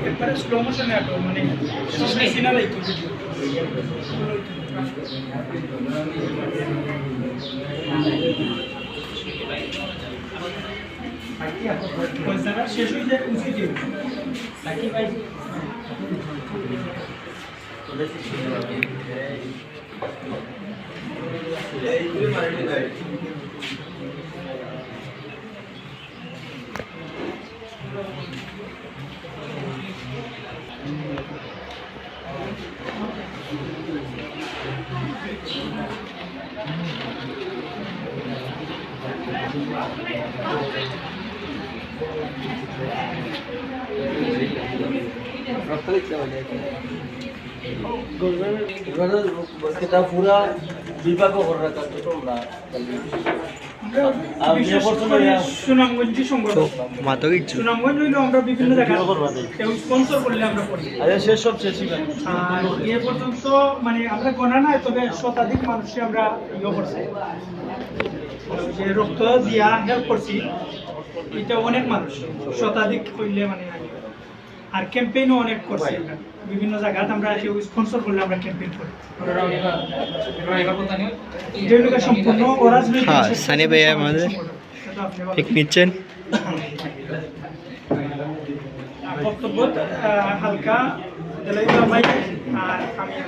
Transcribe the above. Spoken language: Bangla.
একবারে স্লো মোশনে আঁকো, মানে সিনার এই ভিডিও শেষ হয়ে যায় উচিত নাকি ভাই? पूरा विभाग সুনামগঞ্জ সংগঠন সুনামগঞ্জ হইলো আমরা বিভিন্ন জায়গায় কেউ স্পন্সর করলে আমরা করি। সেসব শেষই আর এ পর্যন্ত মানে আমরা গোনা নাই, তবে শতাধিক মানুষকে আমরা ইয়ে করছি, যে রক্ত দিয়া হেল্প করছি, এটা অনেক মানুষ শতাধিক হইলে মানে। আর ক্যাম্পেইনও অনেক করছি আমরা বিভিন্ন জায়গায়, আমরা কেউ স্পন্সর করলে আমরা ক্যাম্পেইন করি। যেগুলো সম্পূর্ণ অরাজনৈতিক। হ্যাঁ, সানি ভাই আমাদের ঠিক নিচ্ছেন বক্তব্য হালকা আর আমি